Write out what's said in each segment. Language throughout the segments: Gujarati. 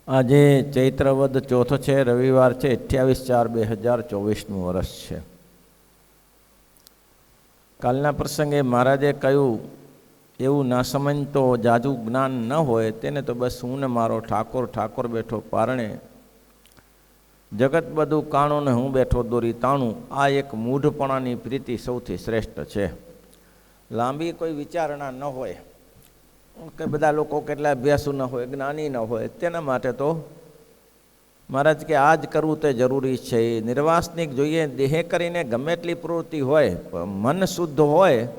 આજે ચૈત્ર વદ ચોથો છે, રવિવાર છે, 28/4/2024નું વર્ષ છે. કાલના પ્રસંગે મહારાજે કહ્યું, એવું ના સમજતો જાજુ જ્ઞાન ન હોય તેને તો બસ હું ને મારો ઠાકોર ઠાકોર બેઠો પારણે, જગત બધું કાણું ને હું બેઠો દોરી તાણું. આ એક મૂઢપણાની પ્રીતિ સૌથી શ્રેષ્ઠ છે. લાંબી કોઈ વિચારણા ન હોય કે બધા લોકો કેટલા અભ્યાસુ ન હોય, જ્ઞાની ન હોય, તેના માટે તો મહારાજ કે આ જ કરવું તે જરૂરી છે. નિર્વાસનિક જોઈએ, દેહ કરીને ગમે એટલી પ્રવૃત્તિ હોય, મન શુદ્ધ હોય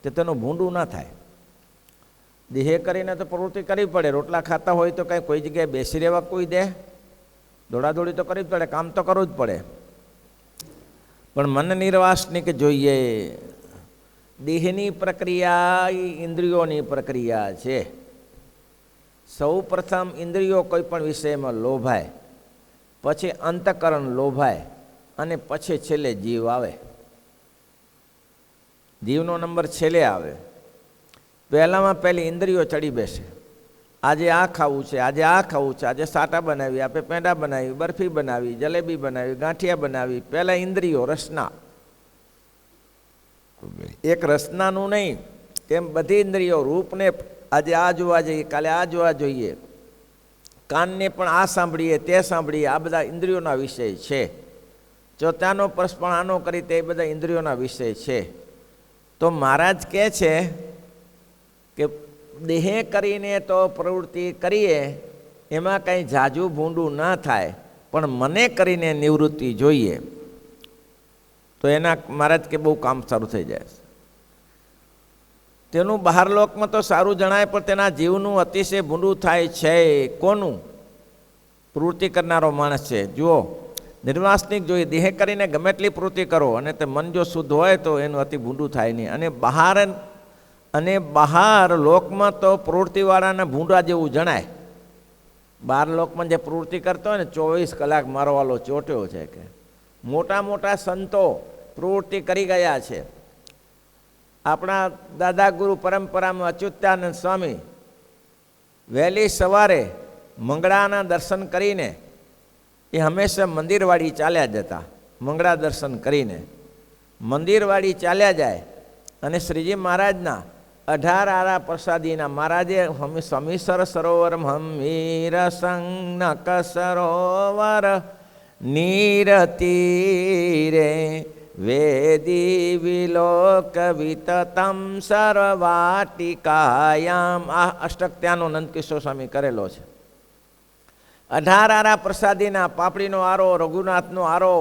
તે તેનું ભૂંડું ના થાય. દેહ કરીને તો પ્રવૃત્તિ કરવી પડે. રોટલા ખાતા હોય તો કંઈ કોઈ જગ્યાએ બેસી રહેવા કોઈ દે? દોડાદોડી તો કરવી જ પડે, કામ તો કરવું જ પડે. પણ મન નિર્વાસનિક જોઈએ. દેહની પ્રક્રિયા એ ઇન્દ્રિયોની પ્રક્રિયા છે. સૌ પ્રથમ ઇન્દ્રિયો કોઈ પણ વિષયમાં લોભાય, પછી અંતઃકરણ લોભાય, અને પછી છેલ્લે જીવ આવે. જીવનો નંબર છેલ્લે આવે. પહેલામાં પહેલી ઇન્દ્રિયો ચડી બેસે. આજે આ ખાવું છે, આજે આ ખાવું છે, આજે સાટા બનાવી, આપણે પેંડા બનાવી, બરફી બનાવી, જલેબી બનાવી, ગાંઠિયા બનાવી. પહેલાં ઇન્દ્રિયો રસના, એક રસનાનું નહીં, તેમ બધી ઇન્દ્રિયો. રૂપને આજે આ જોવા જઈએ, કાલે આ જોવા જોઈએ, કાનને પણ આ સાંભળીએ, તે સાંભળીએ, આ બધા ઇન્દ્રિયોના વિષય છે. ચોથાનો પ્રશ્ન પણ આનો કરી, તે બધા ઇન્દ્રિયોના વિષય છે. તો મહારાજ કહે છે કે દેહ કરીને તો પ્રવૃત્તિ કરીએ, એમાં કંઈ જાજુ ભૂંડું ના થાય, પણ મને કરીને નિવૃત્તિ જોઈએ તો એના મહારાજ કે બહુ કામ સારું થઈ જાય. તેનું બહાર લોકમાં તો સારું જણાય, પણ તેના જીવનું અતિશય ભૂંડું થાય છે. કોનું? પ્રવૃત્તિ કરનારો માણસ છે. જુઓ, નિર્વાસનિક જોઈએ, દેહ કરીને ગમે એટલી પ્રવૃત્તિ કરો અને તે મન જો શુદ્ધ હોય તો એનું અતિ ભૂંડું થાય નહીં. અને બહાર લોકમાં તો પ્રવૃત્તિવાળાને ભૂંડા જેવું જણાય. બહાર લોકમાં જે પ્રવૃત્તિ કરતો હોય ને, 24 કલાક મારો વાલો ચોટ્યો છે. કે મોટા મોટા સંતો પ્રવૃત્તિ કરી ગયા છે. આપણા દાદા ગુરુ પરંપરામાં અચ્યુતાનંદ સ્વામી વહેલી સવારે મંગળાના દર્શન કરીને એ હંમેશા મંદિરવાળી ચાલ્યા જતા. મંગળા દર્શન કરીને મંદિરવાળી ચાલ્યા જાય અને શ્રીજી મહારાજના 18 આરા પ્રસાદીના મહારાજે સમીસર સરોવર હમીર સંજ્ઞક સરોવર નીરતીરે વેદી વિલોક વિતતમ સર્વાટિકાયામ. આ અષ્ટક ત્યાંનો નંદકિશોર સ્વામી કરેલો છે. 18 આરા પ્રસાદીના, પાપડીનો આરો, રઘુનાથનો આરો,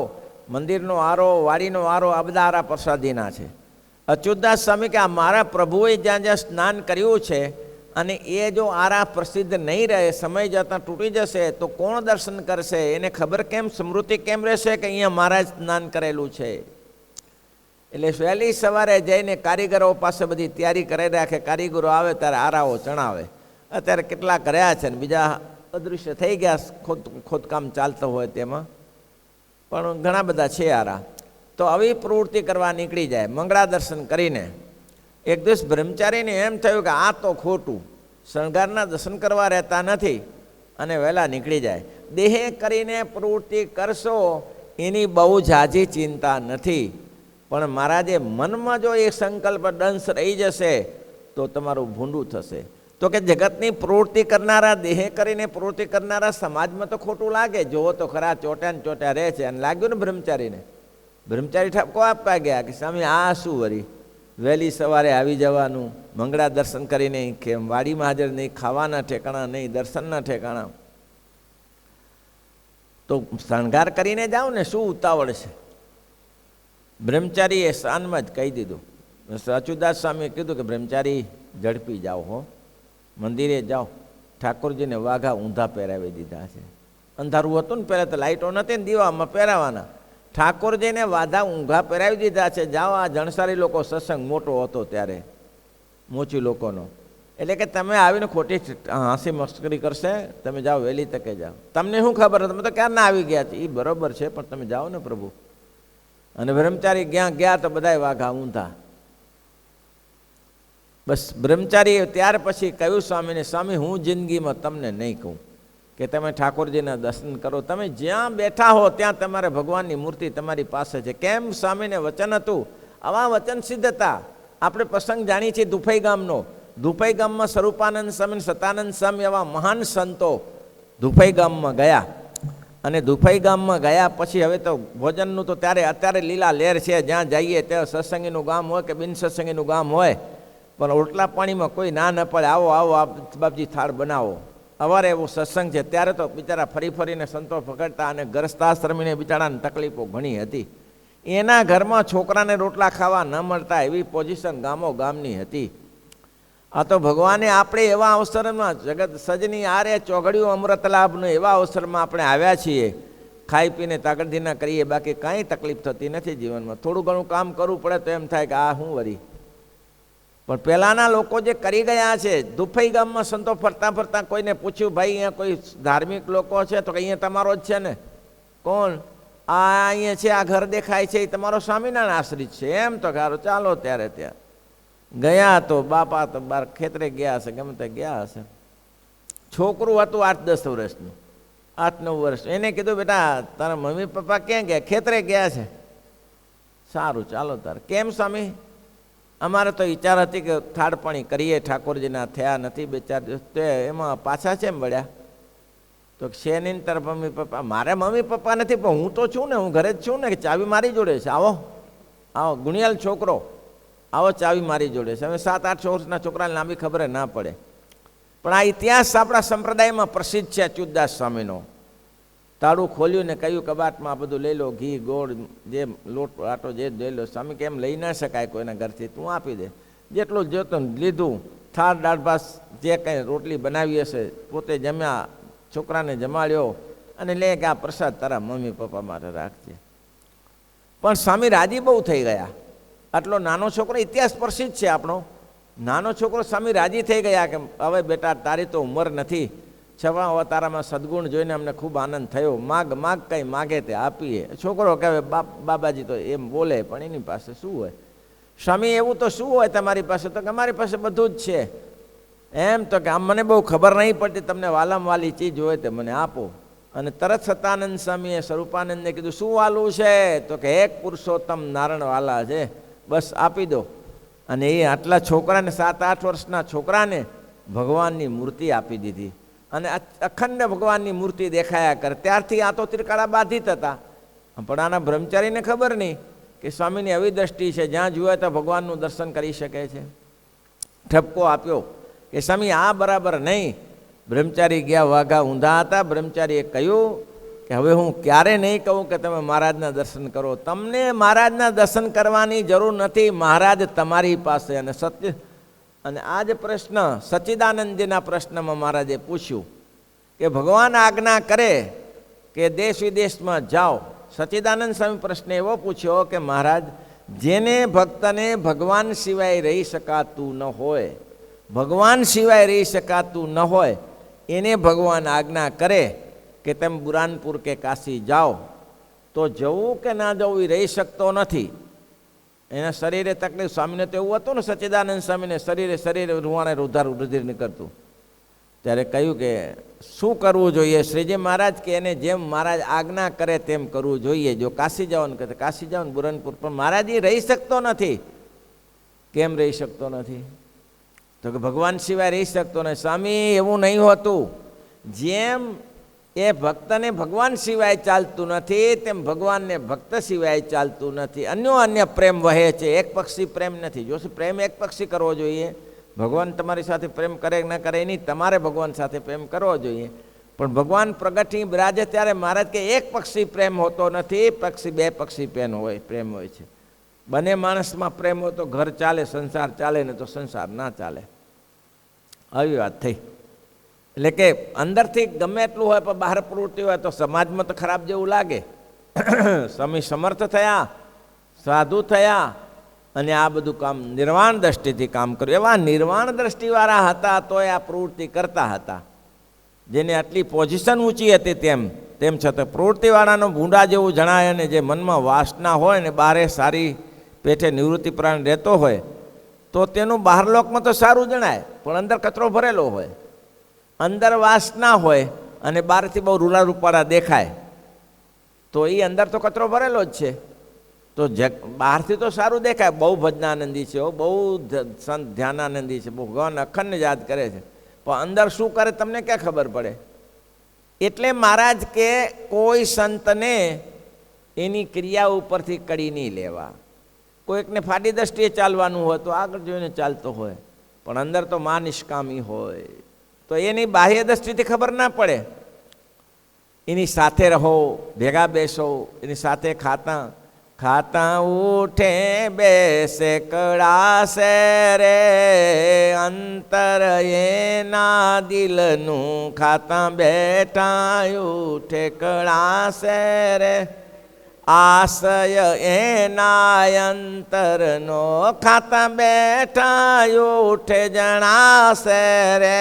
મંદિરનો આરો, વાડીનો આરો, આ બધા આરા પ્રસાદીના છે. અચ્યુતદાસ સ્વામી કે આ મારા પ્રભુએ જ્યાં જ્યાં સ્નાન કર્યું છે અને એ જો આરા પ્રસિદ્ધ નહીં રહે, સમય જતાં તૂટી જશે તો કોણ દર્શન કરશે? એને ખબર કેમ, સ્મૃતિ કેમ રહેશે કે અહીંયા મહારાજ સ્નાન કરેલું છે? એટલે વહેલી સવારે જઈને કારીગરો પાસે બધી તૈયારી કરી રાખે. કારીગરો આવે ત્યારે આરાઓ ચણાવે. અત્યારે કેટલાક રહ્યા છે ને બીજા અદૃશ્ય થઈ ગયા, ખોદકામ ચાલતો હોય તેમાં, પણ ઘણા બધા છે આરા. તો આવી પ્રવૃત્તિ કરવા નીકળી જાય મંગળા દર્શન કરીને. એક દિવસ બ્રહ્મચારીને એમ થયું કે આ તો ખોટું, શણગારના દર્શન કરવા રહેતા નથી અને વહેલા નીકળી જાય. દેહ કરીને પ્રવૃત્તિ કરશો એની બહુ ઝાઝી ચિંતા નથી, પણ મહારાજે મનમાં જો એ સંકલ્પ દંશ રહી જશે તો તમારું ભૂંડું થશે. તો કે જગતની પ્રવૃત્તિ કરનારા, દેહ કરીને પ્રવૃત્તિ કરનારા સમાજમાં તો ખોટું લાગે. જોવો તો ખરા, ચોટ્યા ને ચોટ્યા રહે છે. અને લાગ્યું ને બ્રહ્મચારીને, બ્રહ્મચારી ઠપકો આપવા ગયા કે સ્વામી આ શું વળી વહેલી સવારે આવી જવાનું, મંગળા દર્શન કરીને કે વાડીમાં હાજર નહીં, ખાવાના ઠેકાણા નહીં, દર્શનના ઠેકાણા, તો શણગાર કરીને જાઓ ને, શું ઉતાવળ છે? બ્રહ્મચારીએ શાનમાં જ કહી દીધું. અચ્યુતદાસ સ્વામીએ કીધું કે બ્રહ્મચારી ઝડપી જાઓ, હો, મંદિરે જાઓ, ઠાકોરજીને વાઘા ઊંધા પહેરાવી દીધા છે. અંધારું હતું ને પહેલાં તો, લાઇટો નથી ને, દીવામાં પહેરાવાના. ઠાકોરજીને વાધા ઊંઘા પહેરાવી દીધા છે. જાઓ. આ જણસારી લોકો સત્સંગ મોટો હતો ત્યારે, મોચી લોકોનો. એટલે કે તમે આવીને ખોટી હાંસી મસ્કરી કરશે, તમે જાઓ, વહેલી તકે જાઓ. તમને શું ખબર, તમે તો ક્યારના આવી ગયા છે. એ બરાબર છે, પણ તમે જાઓ ને પ્રભુ. અને બ્રહ્મચારી ગયા તો બધાય વાઘા ઊંધા. બસ બ્રહ્મચારીએ ત્યાર પછી કહ્યું સ્વામીને, સ્વામી હું જિંદગીમાં તમને નહીં કહું કે તમે ઠાકોરજીના દર્શન કરો. તમે જ્યાં બેઠા હો ત્યાં તમારે ભગવાનની મૂર્તિ તમારી પાસે છે. કેમ? સ્વામીને વચન હતું, આવા વચન સિદ્ધ હતા. આપણે પ્રસંગ જાણીએ છીએ દુફઈ ગામનો. દુફઈ ગામમાં સ્વરૂપાનંદ સ્વામી, સતાનંદ સ્વામી એવા મહાન સંતો દુફઈ ગામમાં ગયા. અને દુફઈ ગામમાં ગયા પછી હવે તો ભોજનનું તો અત્યારે લીલા લહેર છે. જ્યાં જઈએ ત્યાં સત્સંગીનું ગામ હોય કે બિન સત્સંગીનું ગામ હોય, પણ ઓટલા પાણીમાં કોઈ ના ન પડે, આવો આવો બાપજી થાળ બનાવો. અવારે એવો સત્સંગ છે. ત્યારે તો બિચારા ફરી ફરીને સંતો પકડતા અને ગ્રસ્તાશ્રમીને બિચારાને તકલીફો ઘણી હતી. એના ઘરમાં છોકરાને રોટલા ખાવા ન મળતા એવી પોઝિશન ગામની હતી. આ તો ભગવાને આપણે એવા અવસરમાં જગત સજની આરે ચોઘડિયું અમૃત લાભનું એવા અવસરમાં આપણે આવ્યા છીએ. ખાઈ પીને તાકડધીના કરીએ, બાકી કાંઈ તકલીફ થતી નથી જીવનમાં. થોડું ઘણું કામ કરવું પડે તો એમ થાય કે આ શું વરી. પણ પહેલાંના લોકો જે કરી ગયા છે, દુફઈ ગામમાં સંતો ફરતા ફરતા કોઈને પૂછ્યું, ભાઈ અહીંયા કોઈ ધાર્મિક લોકો છે? તો કે અહીંયા તમારો જ છે ને. કોણ? આ અહીંયા છે, આ ઘર દેખાય છે, એ તમારો સ્વામિનારાયણ આશ્રિત છે. એમ તો સારું, ચાલો ત્યારે ત્યાં ગયા. તો બાપા તો બાર ખેતરે ગયા હશે, ગમે તે ગયા હશે. છોકરું હતું 8-10 વર્ષનું, 8-9 વર્ષ. એને કીધું, બેટા તારા મમ્મી પપ્પા ક્યાં ગયા? ખેતરે ગયા છે. સારું, ચાલો તારે. કેમ સ્વામી? અમારે તો વિચાર હતી કે થાળ પાણી કરીએ, ઠાકોરજીના થયા નથી 2-4 દિવસ, તે એમાં પાછા છે એમ વળ્યા. તો શેની તરફ મમ્મી પપ્પા? મારે મમ્મી પપ્પા નથી, પણ હું તો છું ને, હું ઘરે જ છું ને, ચાવી મારી જોડે છે. આવો આવો ગુણિયાલ છોકરો, આવો ચાવી મારી જોડે છે. હવે 7-8 વર્ષના છોકરાને લાંબી ખબર ના પડે. પણ આ ઇતિહાસ આપણા સંપ્રદાયમાં પ્રસિદ્ધ છે. અચ્યુતદાસ સ્વામીનો તાળું ખોલ્યું ને કહ્યું, કબાટમાં આ બધું લઈ લો, ઘી ગોળ જે લોટ આટો જે લઈ લો. સ્વામી કેમ લઈ ના શકાય કોઈના ઘરથી, તું આપી દે. જેટલું જોતું લીધું. થાળ દાળ ભાત જે કંઈ રોટલી બનાવી હશે પોતે જમ્યા, છોકરાને જમાડ્યો અને લે કે આ પ્રસાદ તારા મમ્મી પપ્પા માટે રાખજે. પણ સ્વામી રાજી બહુ થઈ ગયા. આટલો નાનો છોકરો, ઇતિહાસ પ્રસિદ્ધ છે આપણો, નાનો છોકરો સ્વામી રાજી થઈ ગયા કે હવે બેટા તારી તો ઉંમર નથી, છતાં હવે તારામાં સદગુણ જોઈને અમને ખૂબ આનંદ થયો. માગ કંઈ માગે તે આપીએ. છોકરો કહેવે બાબાજી તો એમ બોલે, પણ એની પાસે શું હોય? સ્વામી એવું તો શું હોય તમારી પાસે? તો કે અમારી પાસે બધું જ છે. એમ તો કે આમ મને બહુ ખબર નહીં પડતી, તમને વાલામ વાલી ચીજ હોય તે મને આપો. અને તરત સતાનંદ સ્વામીએ સ્વરૂપાનંદને કીધું, શું વાલું છે? તો કે એક પુરુષોત્તમ નારાયણ વાલા છે, બસ આપી દો. અને એ આટલા છોકરાને, 7-8 વર્ષના છોકરાને ભગવાનની મૂર્તિ આપી દીધી. અને અખંડ ભગવાનની મૂર્તિ દેખાયા કરે. ત્યારથી આ તો ત્રિકાળા બાધિત હતા, પણ આના બ્રહ્મચારીને ખબર નહીં કે સ્વામીની આવી દ્રષ્ટિ છે, જ્યાં જુએ તો ભગવાનનું દર્શન કરી શકે છે. ઠપકો આપ્યો કે સ્વામી આ બરાબર નહીં. બ્રહ્મચારી ગયા વાઘા ઊંધા હતા. બ્રહ્મચારીએ કહ્યું કે હવે હું ક્યારે નહીં કહું કે તમે મહારાજના દર્શન કરો. તમને મહારાજના દર્શન કરવાની જરૂર નથી, મહારાજ તમારી પાસે. અને સત્ય અને આ જ પ્રશ્ન સચ્ચિદાનંદજીના પ્રશ્નમાં મહારાજે પૂછ્યું કે ભગવાન આજ્ઞા કરે કે દેશ વિદેશમાં જાઓ. સચ્ચિદાનંદ સ્વામી પ્રશ્ન એવો પૂછ્યો કે મહારાજ, જેને ભક્તને ભગવાન સિવાય રહી શકાતું ન હોય, ભગવાન સિવાય રહી શકાતું ન હોય, એને ભગવાન આજ્ઞા કરે કે તમે બુરાનપુર કે કાશી જાઓ, તો જવું કે ના જવું એ રહી શકતો નથી. એના શરીરે તકલીફ. સ્વામીને તો એવું હતું ને, સચ્ચિદાનંદ સ્વામીને શરીરે રૂવાણે રુધિર નીકળતું. ત્યારે કહ્યું કે શું કરવું જોઈએ? શ્રીજી મહારાજ કે એને જેમ મહારાજ આજ્ઞા કરે તેમ કરવું જોઈએ. જો કાશી જવાનું કહે કાશી જવાનું, બુરાનપુર. પણ મહારાજ એ રહી શકતો નથી. કેમ રહી શકતો નથી? તો કે ભગવાન સિવાય રહી શકતો નથી. સ્વામી એવું નહીં હોતું. જેમ એ ભક્તને ભગવાન સિવાય ચાલતું નથી, તેમ ભગવાનને ભક્ત સિવાય ચાલતું નથી. અન્ય પ્રેમ વહે છે, એક પક્ષી પ્રેમ નથી. જો પ્રેમ એક પક્ષી કરવો જોઈએ. ભગવાન તમારી સાથે પ્રેમ કરે કે ન કરે એની તમારે ભગવાન સાથે પ્રેમ કરવો જોઈએ. પણ ભગવાન પ્રગટી બિરાજે ત્યારે મહારાજ કે એક પક્ષી પ્રેમ હોતો નથી, પક્ષી 2 પક્ષી પ્રેમ હોય છે. બંને માણસમાં પ્રેમ હોય તો ઘર ચાલે, સંસાર ચાલે, ને તો સંસાર ના ચાલે. આવી વાત થઈ. એટલે કે અંદરથી ગમે એટલું હોય પણ બહાર પ્રવૃત્તિ હોય તો સમાજમાં તો ખરાબ જેવું લાગે. સ્વામી સમર્થ થયા, સાધુ થયા, અને આ બધું કામ નિર્વાણ દ્રષ્ટિથી કામ કર્યું. એવા નિર્વાણ દ્રષ્ટિવાળા હતા તો આ પ્રવૃત્તિ કરતા હતા. જેને આટલી પોઝિશન ઊંચી હતી તેમ છતાં પ્રવૃત્તિવાળાનો ભૂંડા જેવું જણાય. અને જે મનમાં વાસના હોય ને બહારે સારી પેઠે નિવૃત્તિ પ્રાણ રહેતો હોય તો તેનું બહાર લોકમાં તો સારું જણાય, પણ અંદર કચરો ભરેલો હોય. અંદર વાસના હોય અને બહારથી બહુ રૂલા રૂપાળા દેખાય તો એ અંદર તો કચરો ભરેલો જ છે. તો બહારથી તો સારું દેખાય, બહુ ભજનાનંદી છે, બહુ સંત ધ્યાનાનંદી છે, બહુ ભગવાન અખંડ યાદ કરે છે, પણ અંદર શું કરે તમને ક્યાં ખબર પડે? એટલે મહારાજ કે કોઈ સંતને એની ક્રિયા ઉપરથી કડી નહીં લેવા. કોઈકને ફાડી દ્રષ્ટિએ ચાલવાનું હોય તો આગળ જોઈને ચાલતો હોય, પણ અંદર તો મા નિષ્કામી હોય તો એની બાહ્ય દ્રષ્ટિથી ખબર ના પડે. એની સાથે રહો, ભેગા બેસો, એની સાથે ખાતા ખાતા ઉઠે બેસે કળાશે રે, અંતર એના દિલનું ખાતા બેઠા ઉઠે કળાશે રે, આશય એના અંતરનો ખાતા બેઠા ઉઠે જણાશે રે,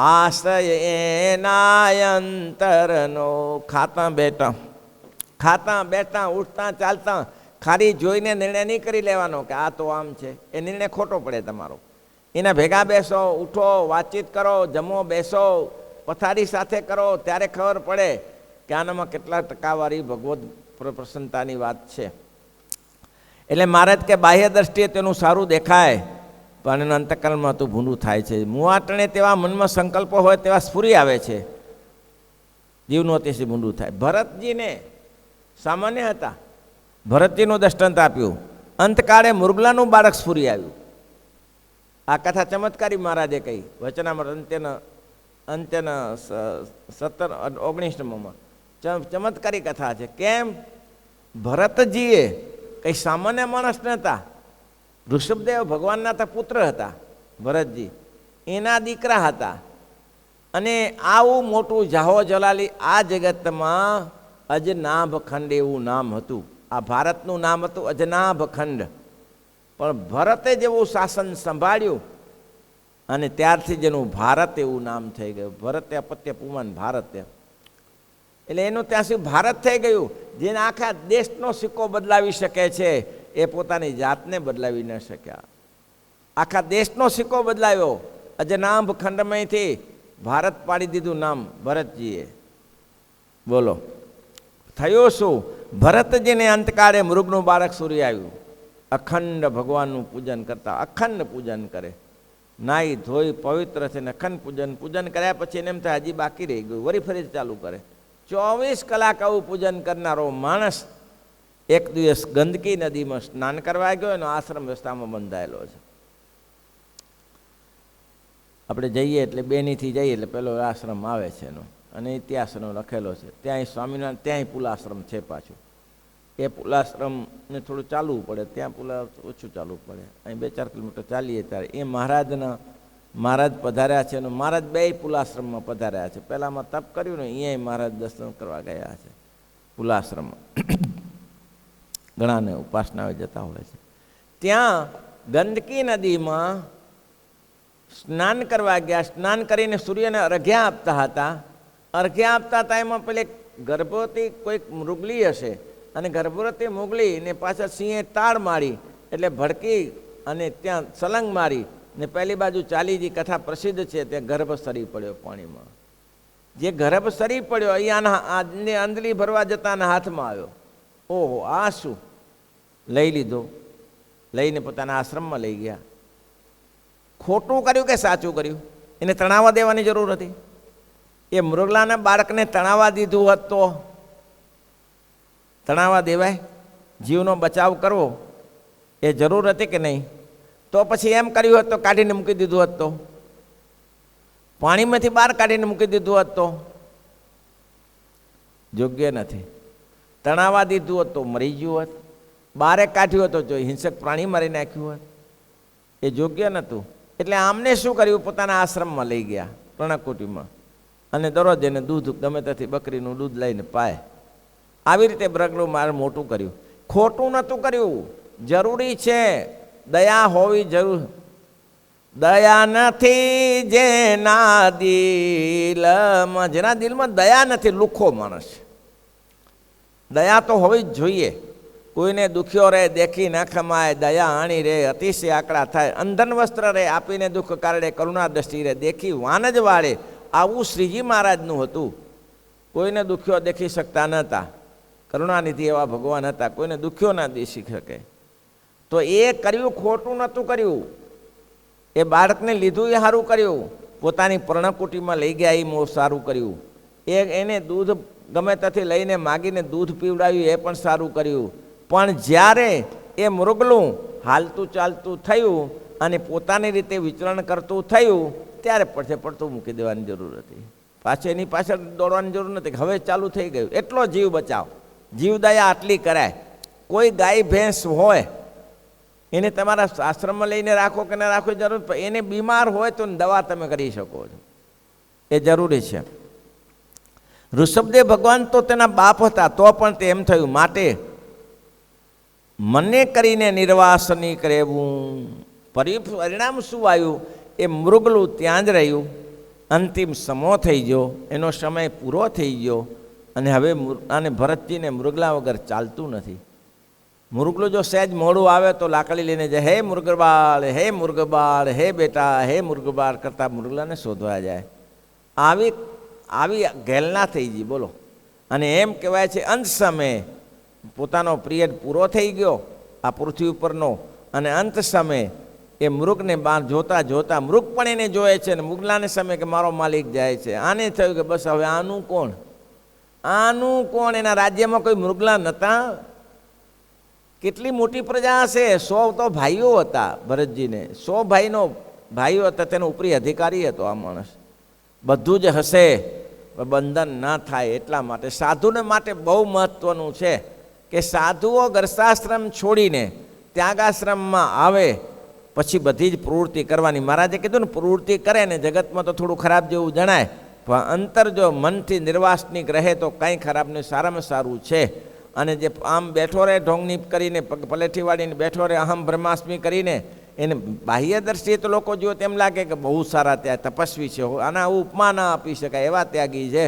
આશય એના અંતરનો ખાતા બેઠા ઉઠતા ચાલતા ખાલી જોઈને નિર્ણય નહીં કરી લેવાનો કે આ તો આમ છે. એ નિર્ણય ખોટો પડે તમારો. એના ભેગા બેસો, ઉઠો, વાતચીત કરો, જમો, બેસો, પથારી સાથે કરો, ત્યારે ખબર પડે કે આનામાં કેટલા ટકાવારી ભગવત પ્રસન્નતાની વાત છે. એટલે મહારાજ કે બાહ્ય દ્રષ્ટિએ તેનું સારું દેખાય પણ એના અંતઃકરણમાં તો ભૂંડું થાય છે. મુવાટણે તેવા મનમાં સંકલ્પો હોય તેવા સ્ફુરી આવે છે, જીવનું અતિશય ભૂંડું થાય. ભરતજીને સામાન્ય હતા, ભરતજીનું દ્રષ્ટાંત આપ્યું. અંતકાળે મુરગલાનું બાળક સ્ફુરી આવ્યું. આ કથા ચમત્કારી મહારાજે કહી વચનામૃત અંત્યના 19 ચમત્કારી કથા છે. કેમ? ભરતજીએ કંઈ સામાન્ય માણસ નહોતા, ઋષભદેવ ભગવાનના તો પુત્ર હતા. ભરતજી એના દીકરા હતા, અને આવું મોટું જાહો જલાલી આ જગતમાં અજનાભ ખંડ એવું નામ હતું. આ ભારતનું નામ હતું અજનાભ ખંડ. પણ ભરતે જેવું શાસન સંભાળ્યું અને ત્યારથી જેનું ભારત એવું નામ થઈ ગયું. ભરતે અપત્ય પુમાન ભારત, એટલે એનું ત્યાં સુધી ભારત થઈ ગયું. જેને આખા દેશનો સિક્કો બદલાવી શકે છે એ પોતાની જાતને બદલાવી ન શક્યા. આખા દેશનો સિક્કો બદલાવ્યો. અજનાભ ખંડમયથી ભારત પાડી દીધું નામ ભરતજીએ. બોલો થયો શું? ભરતજીને અંતકાળે મૃગનું બાળક સૂર્ય આવ્યું. અખંડ ભગવાનનું પૂજન કરતા, અખંડ પૂજન કરે, નાહી ધોઈ પવિત્ર છે ને અખંડ પૂજન કર્યા પછી એને એમ થાય હજી બાકી રહી ગયું, વળી ફરી ચાલુ કરે. 24 કલાક આવું પૂજન કરનારો માણસ એક દિવસ ગંદકી નદીમાં સ્નાન કરવા ગયો, એનો આશ્રમ રસ્તામાં બંધાયેલો છે. આપણે જઈએ એટલે બેનીથી જઈએ એટલે પેલો આશ્રમ આવે છે એનો, અને ઇતિહાસનો લખેલો છે. ત્યાંય સ્વામિનારાયણ, ત્યાંય પુલાશ્રમ છે પાછું. એ પુલાશ્રમને થોડું ચાલવું પડે, ત્યાં પુલા ઓછું ચાલવું પડે. અહીં 2-4 કિલોમીટર ચાલીએ ત્યારે એ મહારાજ પધાર્યા છે. અને મહારાજ 2 પુલાશ્રમમાં પધાર્યા છે. પહેલામાં તપ કર્યું ને અહીંયા મહારાજ દર્શન કરવા ગયા છે પુલાશ્રમમાં. ઘણાને ઉપાસનાઓ જતા હોય છે. ત્યાં ગંદકી નદીમાં સ્નાન કરવા ગયા. સ્નાન કરીને સૂર્યને અર્ઘ્ય આપતા હતા. અર્ઘ્ય આપતા હતા એમાં પેલી ગર્ભવતી કોઈક મૃગલી હશે, અને ગર્ભવતી મુગલીને પાછળ સિંહે તાળ મારી એટલે ભડકી અને ત્યાં સલંગ મારી ને પહેલી બાજુ ચાલી જે કથા પ્રસિદ્ધ છે. ત્યાં ગર્ભ સરી પડ્યો પાણીમાં. જે ગર્ભ સરી પડ્યો અહીંયાના અંજલી ભરવા જતાના હાથમાં આવ્યો. ઓહો, આ શું! લઈ લીધો, લઈને પોતાના આશ્રમમાં લઈ ગયા. ખોટું કર્યું કે સાચું કર્યું? એને તણાવવા દેવાની જરૂર હતી. એ મૃગલાના બાળકને તણાવવા દીધું હોત તો તણાવવા દેવાય? જીવનો બચાવ કરવો એ જરૂર હતી કે નહીં? તો પછી એમ કર્યું હોત તો કાઢીને મૂકી દીધું હોત તો, પાણીમાંથી બહાર કાઢીને મૂકી દીધું હોત તો યોગ્ય નથી. તણાવવા દીધું હોત તો મરી ગયું હોત, બહારે કાઢ્યું હતો જો હિંસક પ્રાણી મારી નાખ્યું હોત, એ યોગ્ય નહોતું. એટલે આમને શું કર્યું? પોતાના આશ્રમમાં લઈ ગયા, પ્રણકુટીમાં, અને દરરોજ એને દૂધ ગમે ત્યાંથી બકરીનું દૂધ લઈને પાય. આવી રીતે બ્રગનું માર મોટું કર્યું. ખોટું નહોતું કર્યું. જરૂરી છે દયા હોવી જરૂર. દયા નથી જેના દિલમાં દયા નથી, લુખ્ખો માણસ. દયા તો હોવી જ જોઈએ. કોઈને દુખ્યો રહે દેખી ન ખમાય, દયા આણી રે અતિશય આકડા થાય. અંધન વસ્ત્ર રે આપીને દુઃખ કારણે, કરુણા દ્રષ્ટિ રે દેખી વાન જ વાળે. આવું શ્રીજી મહારાજનું હતું. કોઈને દુખ્યો દેખી શકતા નહોતા, કરુણાનિધિ એવા ભગવાન હતા, કોઈને દુખ્યો ના દેખી શકે. તો એ કર્યું ખોટું નહોતું કર્યું, એ બાળકને લીધું એ સારું કર્યું, પોતાની પર્ણકુટીમાં લઈ ગયા એ સારું કર્યું, એને દૂધ ગમે ત્યાંથી લઈને માગીને દૂધ પીવડાવ્યું એ પણ સારું કર્યું. પણ જ્યારે એ મૃગલું હાલતું ચાલતું થયું અને પોતાની રીતે વિચરણ કરતું થયું ત્યારે પડતું મૂકી દેવાની જરૂર હતી. પાછળ એની પાછળ દોડવાની જરૂર નથી. હવે ચાલુ થઈ ગયું. એટલો જીવ બચાવ, જીવદયા આટલી કરાય. કોઈ ગાય ભેંસ હોય એને તમારા આશ્રમમાં લઈને રાખો કે ના રાખો જરૂર, એને બીમાર હોય તો દવા તમે કરી શકો છો, એ જરૂરી છે. ઋષભદેવ ભગવાન તો તેના બાપ હતા, તો પણ તે એમ થયું માટે મને કરીને નિર્વાસની કરેવું. પરિણામ શું આવ્યું? એ મૃગલું ત્યાં જ રહ્યું, અંતિમ સમો થઈ ગયો, એનો સમય પૂરો થઈ ગયો. અને હવે આને ભરતજીને મૃગલા વગર ચાલતું નથી. મૃગલું જો સહેજ મોડું આવે તો લાકડી લઈને જાય, હે મૃગબાળ, હે મૃગબાળ, હે બેટા, હે મૃગબાળ કરતા મૃગલાને શોધવા જાય. આવી ઘેલના થઈ ગઈ, બોલો. અને એમ કહેવાય છે અંત સમયે પોતાનો પિરિયડ પૂરો થઈ ગયો આ પૃથ્વી ઉપરનો, અને અંત સમયે એ મૃગને બહાર જોતા જોતા મૃગ પણ એને જોયે છે, ને મૃગલાને સમય કે મારો માલિક જાય છે. આને થયું કે બસ હવે આનું કોણ, આનું કોણ? એના રાજ્યમાં કોઈ મૃગલા નહોતા. કેટલી મોટી પ્રજા હશે. 100 તો ભાઈઓ હતા ભરતજીને, 100 ભાઈઓ હતા, તેનો ઉપરી અધિકારી હતો આ માણસ. બધું જ હશે, બંધન ના થાય એટલા માટે. સાધુને માટે બહુ મહત્વનું છે કે સાધુઓ ગરસાશ્રમ છોડીને ત્યાગાશ્રમમાં આવે પછી બધી જ પ્રવૃત્તિ કરવાની. મહારાજે કીધું ને, પ્રવૃત્તિ કરે ને જગતમાં તો થોડું ખરાબ જેવું જણાય, પણ અંતર જો મનથી નિર્વાસનિક રહે તો કંઈ ખરાબ નહીં, સારામાં સારું છે. અને જે આમ બેઠો રહે ઢોંગની કરીને, પલેઠી વાળીને બેઠો રહે, અહમ બ્રહ્માસ્મી કરીને, એને બાહ્ય દ્રષ્ટિએ તો લોકો જો તેમ લાગે કે બહુ સારા ત્યાં તપસ્વી છે, આના ઉપમા ના આપી શકાય એવા ત્યાગી છે.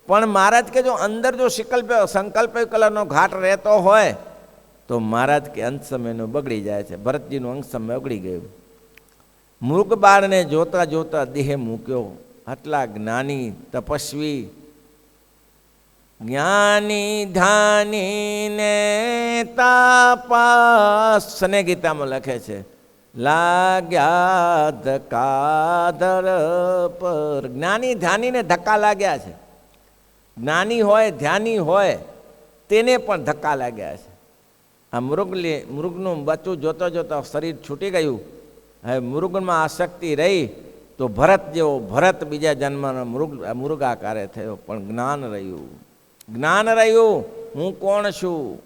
પણ મહારાજ કે જો અંદર જો સંકલ્પ કલરનો ઘાટ રહેતો હોય તો મહારાજ કે અંત સમયનું બગડી જાય છે. ભરતજીનું અંત સમય બગડી ગયું. મૃગબાળને જોતા જોતા દેહ મૂક્યો. આટલા જ્ઞાની તપસ્વી, જ્ઞાની ધાની ને તાપસ, સને ગીતામાં લખે છે, લાગ્યા ધક્કા ધર પર. જ્ઞાની ધ્યાનીને ધક્કા લાગ્યા છે. જ્ઞાની હોય ધ્યાની હોય તેને પણ ધક્કા લાગ્યા છે. આ મૃગનું બચ્ચું જોતો જોતો શરીર છૂટી ગયું. હવે મૃગમાં આસક્તિ રહી તો ભરત જેવો ભરત બીજા જન્મનો મૃગાકારે થયો. પણ જ્ઞાન રહ્યું, જ્ઞાન રહ્યું, હું કોણ છું.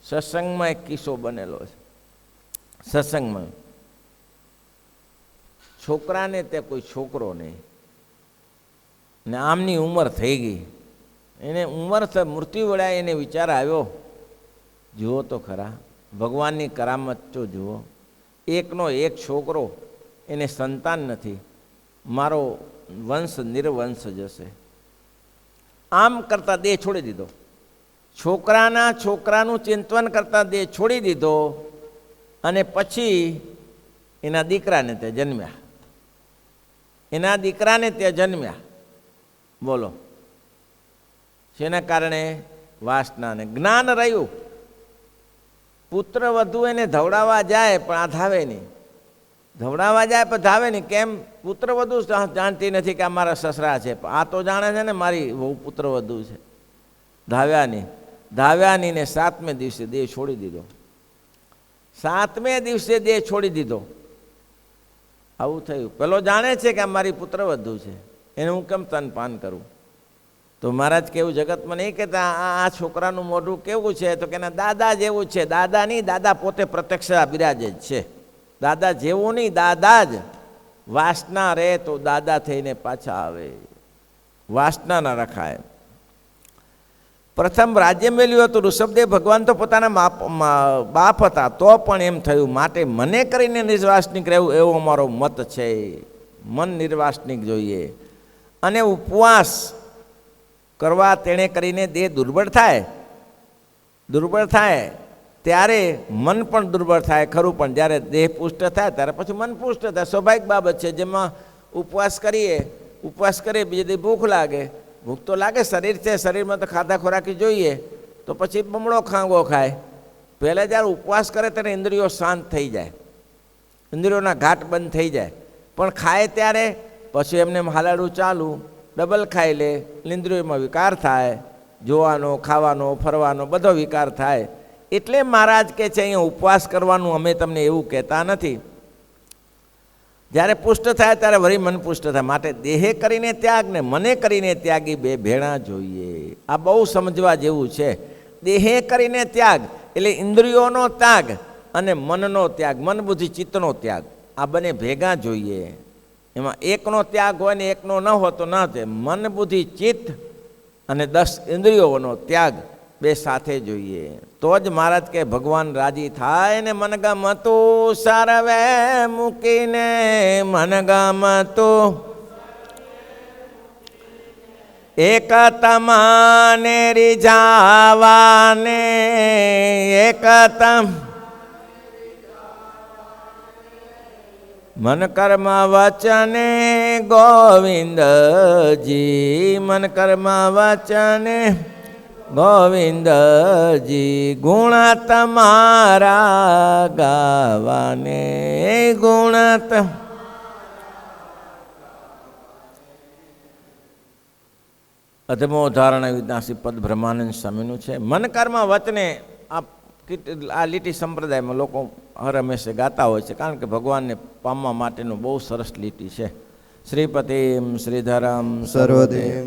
સત્સંગમાં એક કિસ્સો બનેલો છે. સત્સંગમાં છોકરાને તે કોઈ છોકરો નહીં, ને આમની ઉંમર થઈ ગઈ, એને ઉંમર મૃત્યુ વળ્યા, એને વિચાર આવ્યો, જુઓ તો ખરા ભગવાનની કરામત તો જુઓ, એકનો એક છોકરો, એને સંતાન નથી, મારો વંશ નિર્વંશ જશે. આમ કરતા દેહ છોડી દીધો. છોકરાનું ચિંતન કરતા દેહ છોડી દીધો. અને પછી એના દીકરાને તે જન્મ્યા. બોલો, જેના કારણે વાસનાને જ્ઞાન રહ્યું. પુત્ર વધુ એને ધવડાવવા જાય પણ આ ધાવે નહીં, ધવડાવવા જાય પણ ધાવે નહીં. કેમ? પુત્ર વધુ જાણતી નથી કે આ મારા સસરા છે, આ તો જાણે છે ને મારી બહુ પુત્ર વધુ છે. ધાવ્યા નહીં ને 7મે દિવસે દેહ છોડી દીધો. 7મે દિવસે દેહ છોડી દીધો. આવું થયું. પેલો જાણે છે કે આ મારી પુત્ર વધુ છે, એને હું કેમ તનપાન કરું? તો મહારાજ કેવું જગતમાં નહીં કહેતા આ છોકરાનું મોઢું કેવું છે, તો કે દાદા જેવું છે. દાદા નહીં, દાદા પોતે પ્રત્યક્ષ બિરાજે જ છે. દાદા જેવું નહીં, દાદા જ. વાસના રહે તો દાદા થઈને પાછા આવે, વાસના ના રખાય. પ્રથમ રાજ્ય મેળ્યું હતું. ઋષભદેવ ભગવાન તો પોતાના બાપ હતા, તો પણ એમ થયું માટે મને કરીને નિર્વાસનિક રહેવું એવો અમારો મત છે. મન નિર્વાસનિક જોઈએ. અને ઉપવાસ કરવા તેણે કરીને દેહ દુર્બળ થાય ત્યારે મન પણ દુર્બળ થાય ખરું, પણ જ્યારે દેહ પુષ્ટ થાય ત્યારે પછી મન પુષ્ટ થાય. સ્વાભાવિક બાબત છે. જેમાં ઉપવાસ કરીએ બીજે દી ભૂખ લાગે, ભૂખ તો લાગે, શરીર છે, શરીરમાં તો ખાધા ખોરાકી જોઈએ, તો પછી બમણો ખાંગો ખાય. પહેલાં જ્યારે ઉપવાસ કરે ત્યારે ઇન્દ્રિયો શાંત થઈ જાય, ઇન્દ્રિયોના ઘાટ બંધ થઈ જાય. પણ ખાય ત્યારે પછી એમને હાલાડું ચાલુ, ડબલ ખાઈ લે, ઇન્દ્રિયોમાં વિકાર થાય, જોવાનો, ખાવાનો, ફરવાનો બધો વિકાર થાય. એટલે મહારાજ કહે છે અહીંયા ઉપવાસ કરવાનું અમે તમને એવું કહેતા નથી. જ્યારે પુષ્ટ થાય ત્યારે વળી મન પુષ્ટ થાય. માટે દેહે કરીને ત્યાગ ને મને કરીને ત્યાગી બે ભેણા જોઈએ. આ બહુ સમજવા જેવું છે. દેહે કરીને ત્યાગ એટલે ઇન્દ્રિયોનો ત્યાગ અને મનનો ત્યાગ, મન બુદ્ધિ ચિત્તનો ત્યાગ, આ બંને ભેગા જોઈએ. એમાં એકનો ત્યાગ હોય ને એકનો ન હોય તો ના થાય. મન બુદ્ધિ ચિત્ત અને 10 ઇન્દ્રિયોનો ત્યાગ બે સાથે જોઈએ, તો જ મહારાજ કે ભગવાન રાજી થાય. ને મનગમતું સર્વે મૂકીને, મનગમતું એક તમાને રીઝાવાને, એક મન કર્મ વચને ગોવિંદજી, મન કર્મ વચને ગોવિંદજી, ગુણ તમારા ગાવાને, ગુણ અધમો ધારણા વિદ્યાસી પદ બ્રહ્માનંદ સ્વામીનું છે. મન કર્મ વચને આ લીટી સંપ્રદાયમાં લોકો હર હંમેશા ગાતા હોય છે, કારણ કે ભગવાનને પામવા માટેનું બહુ સરસ લીટી છે. શ્રીપતિમ શ્રીધરમ સર્વદેવ